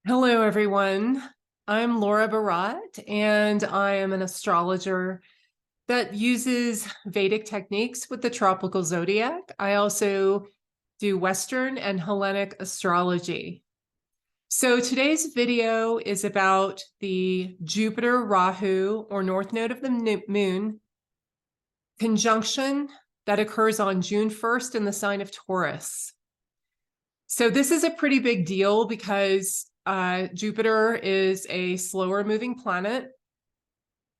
Hello, everyone. I'm Laura Barat, and I am an astrologer that uses Vedic techniques with the tropical zodiac. I also do Western and Hellenic astrology. So today's video is about the Jupiter Rahu, or North Node of the Moon, conjunction that occurs on June 1st in the sign of Taurus. So this is a pretty big deal because Jupiter is a slower moving planet.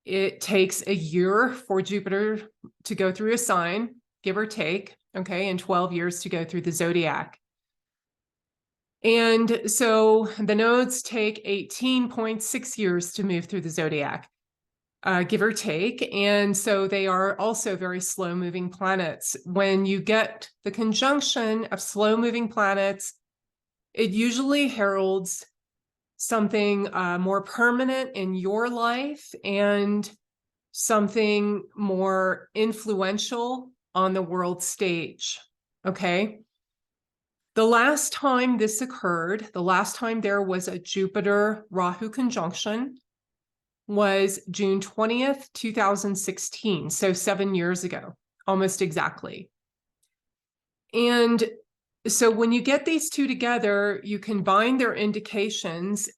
It takes a year for Jupiter to go through a sign, give or take, okay, and 12 years to go through the zodiac. And so the nodes take 18.6 years to move through the zodiac, give or take. And so they are also very slow moving planets. When you get the conjunction of slow moving planets, it usually heralds something more permanent in your life and something more influential on the world stage, okay? The last time this occurred, the last time there was a Jupiter-Rahu conjunction was June 20th, 2016, so 7 years ago, almost exactly. And so when you get these two together, you combine their indications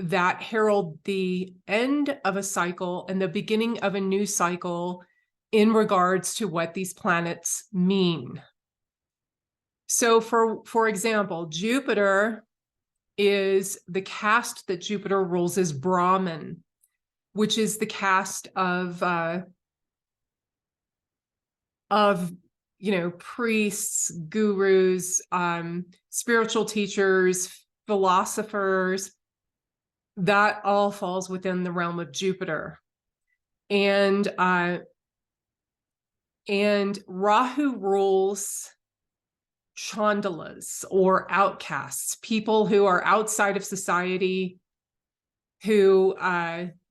that herald the end of a cycle and the beginning of a new cycle in regards to what these planets mean. So for example, Jupiter is the caste that Jupiter rules is Brahman, which is the caste of priests, gurus, spiritual teachers, philosophers. That all falls within the realm of Jupiter. And Rahu rules Chandelas, or outcasts, people who are outside of society, who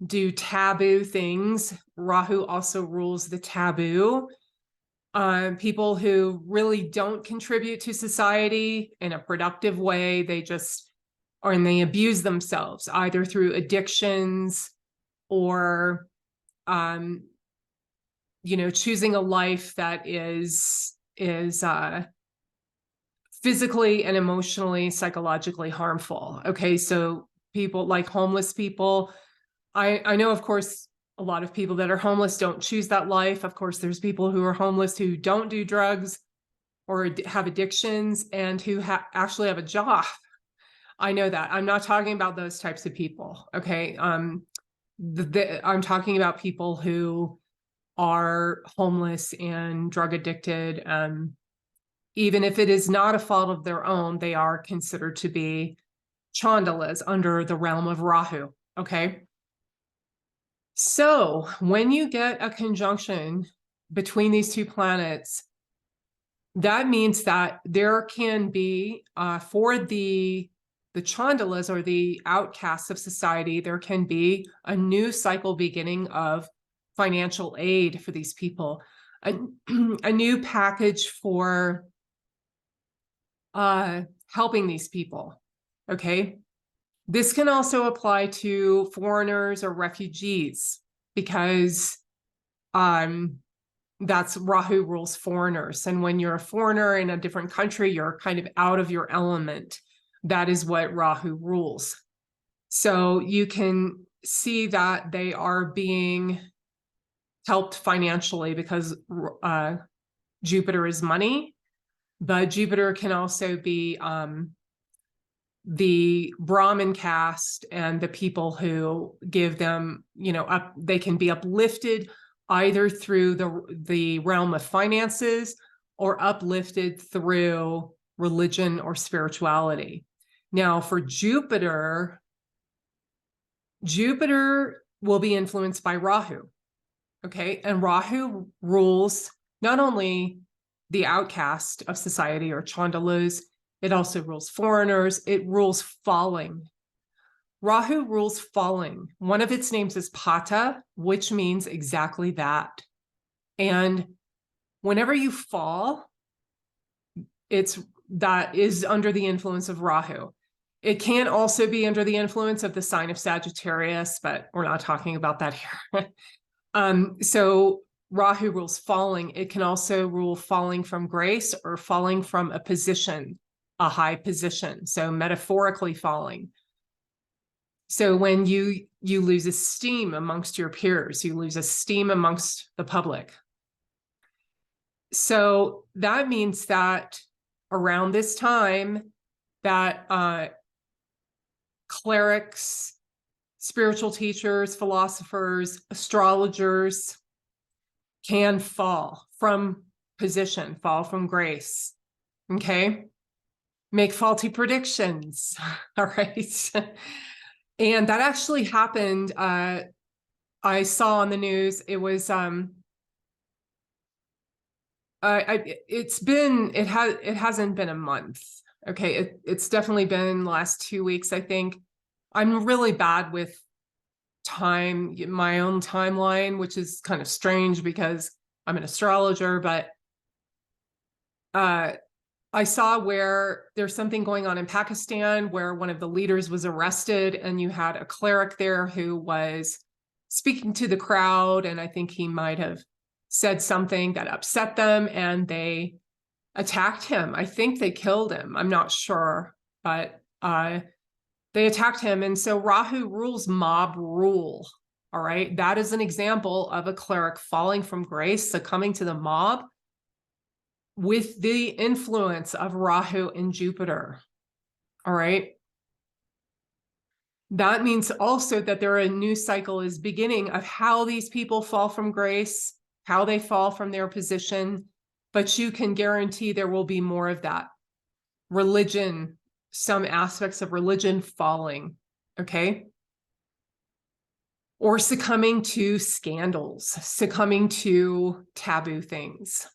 do taboo things. Rahu also rules the taboo. People who really don't contribute to society in a productive way. They just and they abuse themselves either through addictions or choosing a life that is physically and emotionally, psychologically harmful. Okay, so people like homeless people. I know, of course, a lot of people that are homeless don't choose that life. Of course, there's people who are homeless who don't do drugs or have addictions and who actually have a job. I know that. I'm not talking about those types of people, okay? I'm talking about people who are homeless and drug addicted. Even if it is not a fault of their own, they are considered to be Chandelas under the realm of Rahu, okay? So when you get a conjunction between these two planets, that means that there can be, for the Chandelas, or the outcasts of society, there can be a new cycle beginning of financial aid for these people, a new package for helping these people, okay? This can also apply to foreigners or refugees because that's Rahu rules foreigners. And when you're a foreigner in a different country, you're kind of out of your element. That is what Rahu rules. So you can see that they are being helped financially because Jupiter is money, but Jupiter can also be the Brahmin caste and the people who give them, they can be uplifted either through the realm of finances or uplifted through religion or spirituality. Now, for Jupiter will be influenced by Rahu, okay? And Rahu rules not only the outcast of society or Chandelas, it also rules foreigners, it rules falling. Rahu rules falling. One of its names is Pata, which means exactly that. And whenever you fall, that is under the influence of Rahu. It can also be under the influence of the sign of Sagittarius, but we're not talking about that here. So Rahu rules falling. It can also rule falling from grace or falling from a position, a high position. So metaphorically falling. So when you lose esteem amongst your peers, you lose esteem amongst the public. So that means that around this time that clerics, spiritual teachers, philosophers, astrologers can fall from position, fall from grace, okay? Make faulty predictions, all right? And that actually happened. I saw on the news, it was, it hasn't been a month. Okay, it's definitely been the last 2 weeks, I think. I'm really bad with time, my own timeline, which is kind of strange because I'm an astrologer, but I saw where there's something going on in Pakistan where one of the leaders was arrested, and you had a cleric there who was speaking to the crowd, and I think he might have said something that upset them, and they attacked him. I think they killed him. I'm not sure, but they attacked him. And so Rahu rules mob rule. All right. That is an example of a cleric falling from grace, succumbing to the mob with the influence of Rahu and Jupiter. All right. That means also that a new cycle is beginning of how these people fall from grace, how they fall from their position, but you can guarantee there will be more of that. Religion, some aspects of religion falling, okay? Or succumbing to scandals, succumbing to taboo things.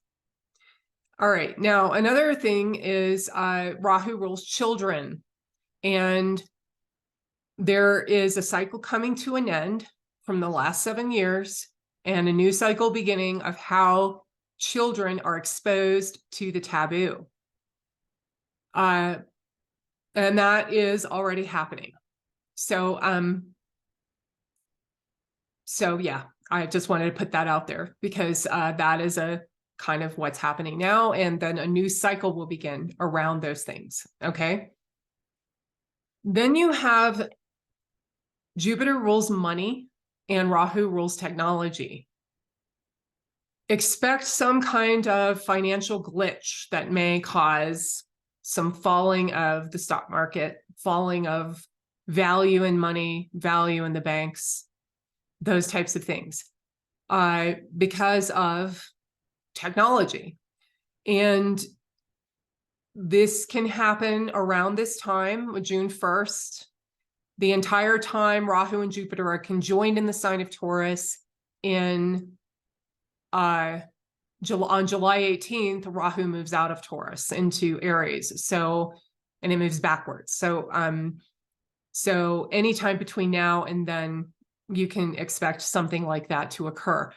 All right, now another thing is Rahu rules children, and there is a cycle coming to an end from the last 7 years and a new cycle beginning of how children are exposed to the taboo. And that is already happening. So yeah, I just wanted to put that out there because that is a kind of what's happening now. And then a new cycle will begin around those things, okay? Then you have Jupiter rules money and Rahu rules technology. Expect some kind of financial glitch that may cause some falling of the stock market, falling of value in money, value in the banks, those types of things, because of technology. And this can happen around this time, June 1st. The entire time, Rahu and Jupiter are conjoined in the sign of Taurus. On July 18th, Rahu moves out of Taurus into Aries. So, and it moves backwards. So anytime between now and then, you can expect something like that to occur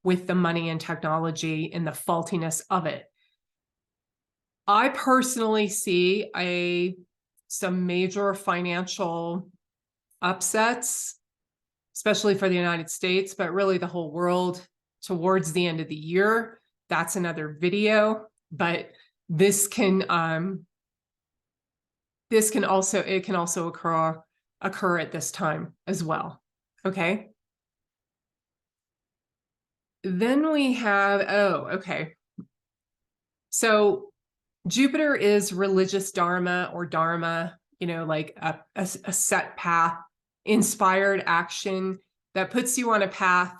with the money and technology and the faultiness of it. I personally see some major financial upsets, especially for the United States, but really the whole world towards the end of the year. That's another video, but this can also occur at this time as well. Okay. Then we have, okay. So Jupiter is religious Dharma or Dharma, like a set path, inspired action that puts you on a path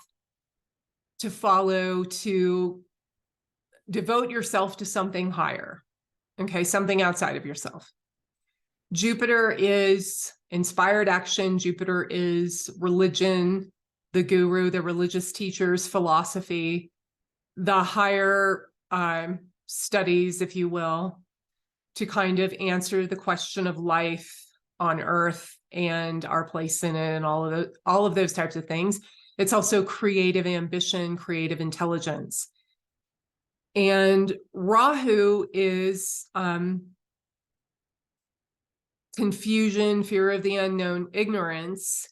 to follow, to devote yourself to something higher, okay, something outside of yourself. Jupiter is inspired action. Jupiter is religion, the guru, the religious teachers, philosophy, the higher studies, if you will, to kind of answer the question of life on Earth and our place in it and all of those types of things. It's also creative ambition, creative intelligence. And Rahu is confusion, fear of the unknown, ignorance,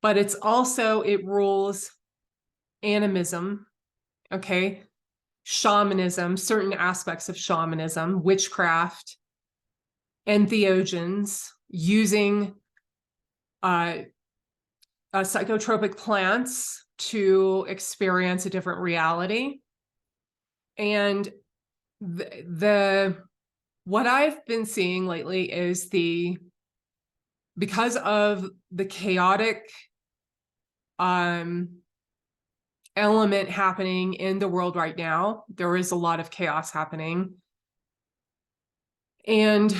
but it's also, it rules animism, okay? Shamanism, certain aspects of shamanism, witchcraft, entheogens, using psychotropic plants to experience a different reality. And what I've been seeing lately is because of the chaotic element happening in the world right now, there is a lot of chaos happening. And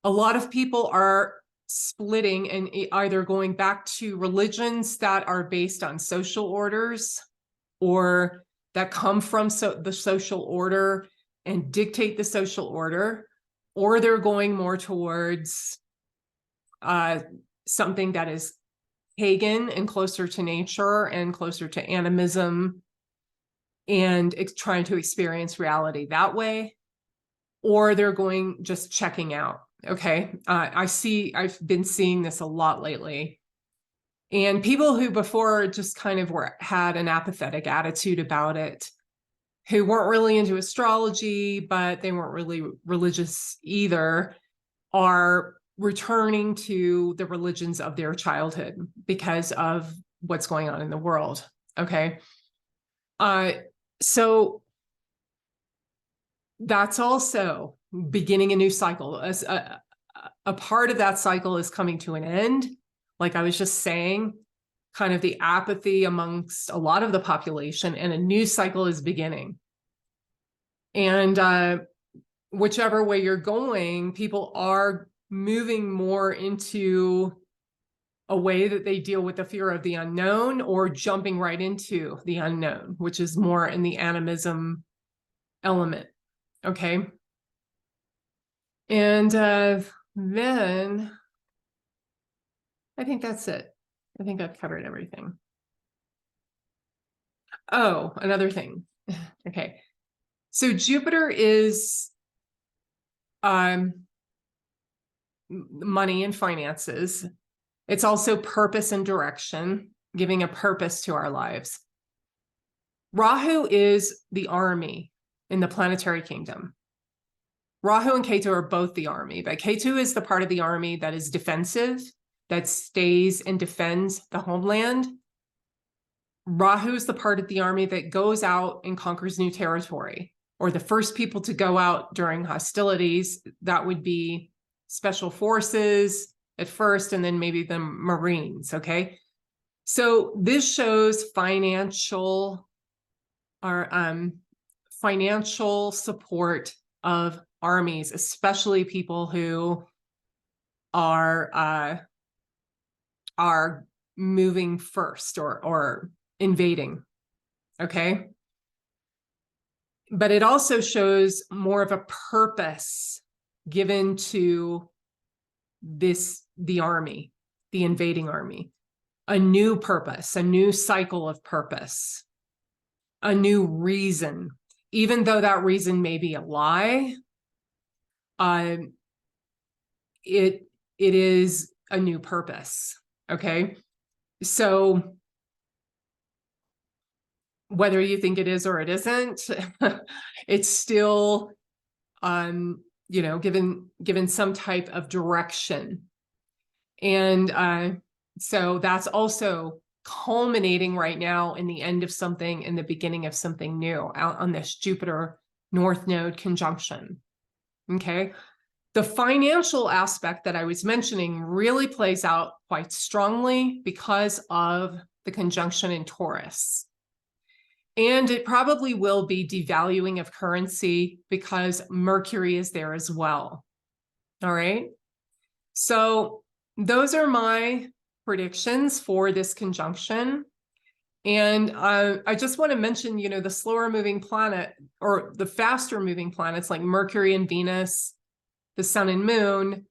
a lot of people are splitting and either going back to religions that are based on social orders or that come from the social order and dictate the social order, or they're going more towards something that is pagan and closer to nature and closer to animism and trying to experience reality that way, or they're going just checking out. Okay. I've been seeing this a lot lately. And people who before just kind of had an apathetic attitude about it, who weren't really into astrology, but they weren't really religious either, are returning to the religions of their childhood because of what's going on in the world. Okay. So that's also beginning a new cycle. As a part of that cycle is coming to an end. Like I was just saying, kind of the apathy amongst a lot of the population, and a new cycle is beginning. And whichever way you're going, people are moving more into a way that they deal with the fear of the unknown, or jumping right into the unknown, which is more in the animism element. Okay. And then I think that's it. I think I've covered everything. Oh, another thing. Okay. So Jupiter is money and finances. It's also purpose and direction, giving a purpose to our lives. Rahu is the army in the planetary kingdom. Rahu and Ketu are both the army, but Ketu is the part of the army that is defensive, that stays and defends the homeland. Rahu is the part of the army that goes out and conquers new territory, or the first people to go out during hostilities. That would be special forces at first, and then maybe the Marines. Okay. So this shows financial support of armies, especially people who are moving first or invading. Okay. But it also shows more of a purpose given to the army, the invading army, a new purpose, a new cycle of purpose, a new reason, even though that reason may be a lie. It is a new purpose. Okay. So whether you think it is or it isn't, it's still, given some type of direction. And so that's also culminating right now in the end of something, in the beginning of something new, out on this Jupiter North Node conjunction. Okay. The financial aspect that I was mentioning really plays out quite strongly because of the conjunction in Taurus. And it probably will be devaluing of currency because Mercury is there as well. All right. So those are my predictions for this conjunction. And I just want to mention, the slower moving planet, or the faster moving planets like Mercury and Venus, the sun and moon,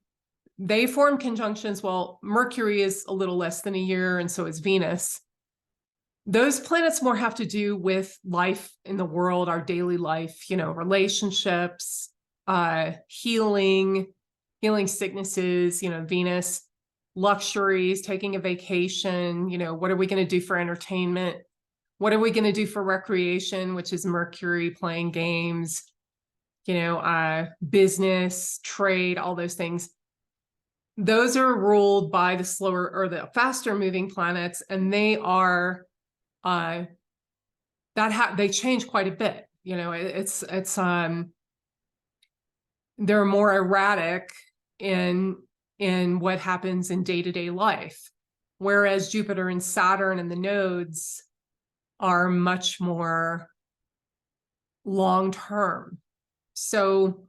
they form conjunctions. Well, Mercury is a little less than a year, and so is Venus. Those planets more have to do with life in the world, our daily life, relationships, healing, healing sicknesses, Venus, luxuries, taking a vacation, what are we going to do for entertainment? What are we going to do for recreation, which is Mercury, playing games, business, trade, all those things. Those are ruled by the slower or the faster moving planets, and they are they change quite a bit. They're more erratic in what happens in day-to-day life, whereas Jupiter and Saturn and the nodes are much more long-term. So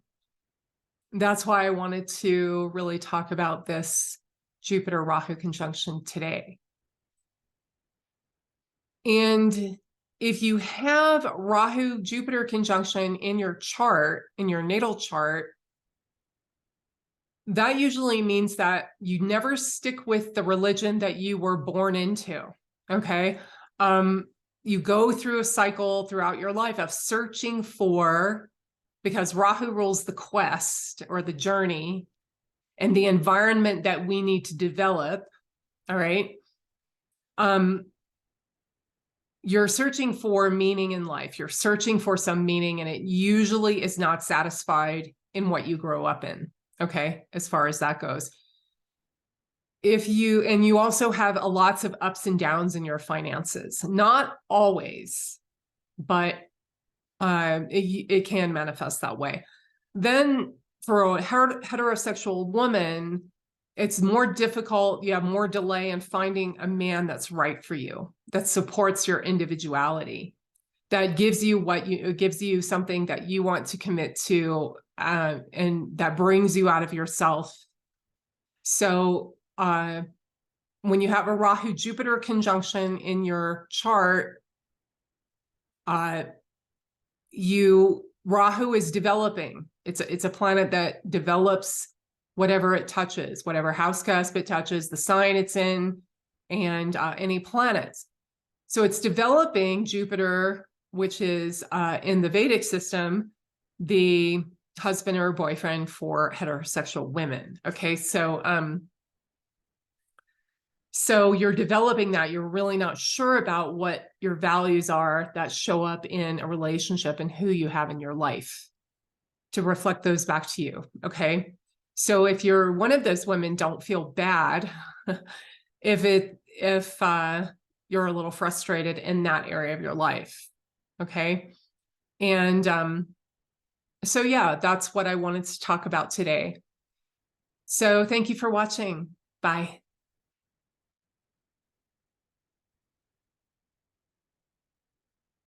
that's why I wanted to really talk about this Jupiter-Rahu conjunction today. And if you have Rahu-Jupiter conjunction in your chart, in your natal chart, that usually means that you never stick with the religion that you were born into, okay? You go through a cycle throughout your life of searching for, because Rahu rules the quest or the journey and the environment that we need to develop, all right? You're searching for meaning in life. You're searching for some meaning, and it usually is not satisfied in what you grow up in, okay, as far as that goes. You also have lots of ups and downs in your finances, not always, but it can manifest that way. Then for a heterosexual woman, it's more difficult. You have more delay in finding a man that's right for you, that supports your individuality, that gives you something that you want to commit to, and that brings you out of yourself. So when you have a Rahu-Jupiter conjunction in your chart, Rahu is developing. It's a planet that develops whatever it touches, whatever house cusp it touches, the sign it's in, and any planets. So it's developing Jupiter, which is in the Vedic system, the husband or boyfriend for heterosexual women. Okay, so you're developing that. You're really not sure about what your values are that show up in a relationship and who you have in your life to reflect those back to you. Okay. So if you're one of those women, don't feel bad if you're a little frustrated in that area of your life. Okay. And so yeah, that's what I wanted to talk about today. So thank you for watching. Bye.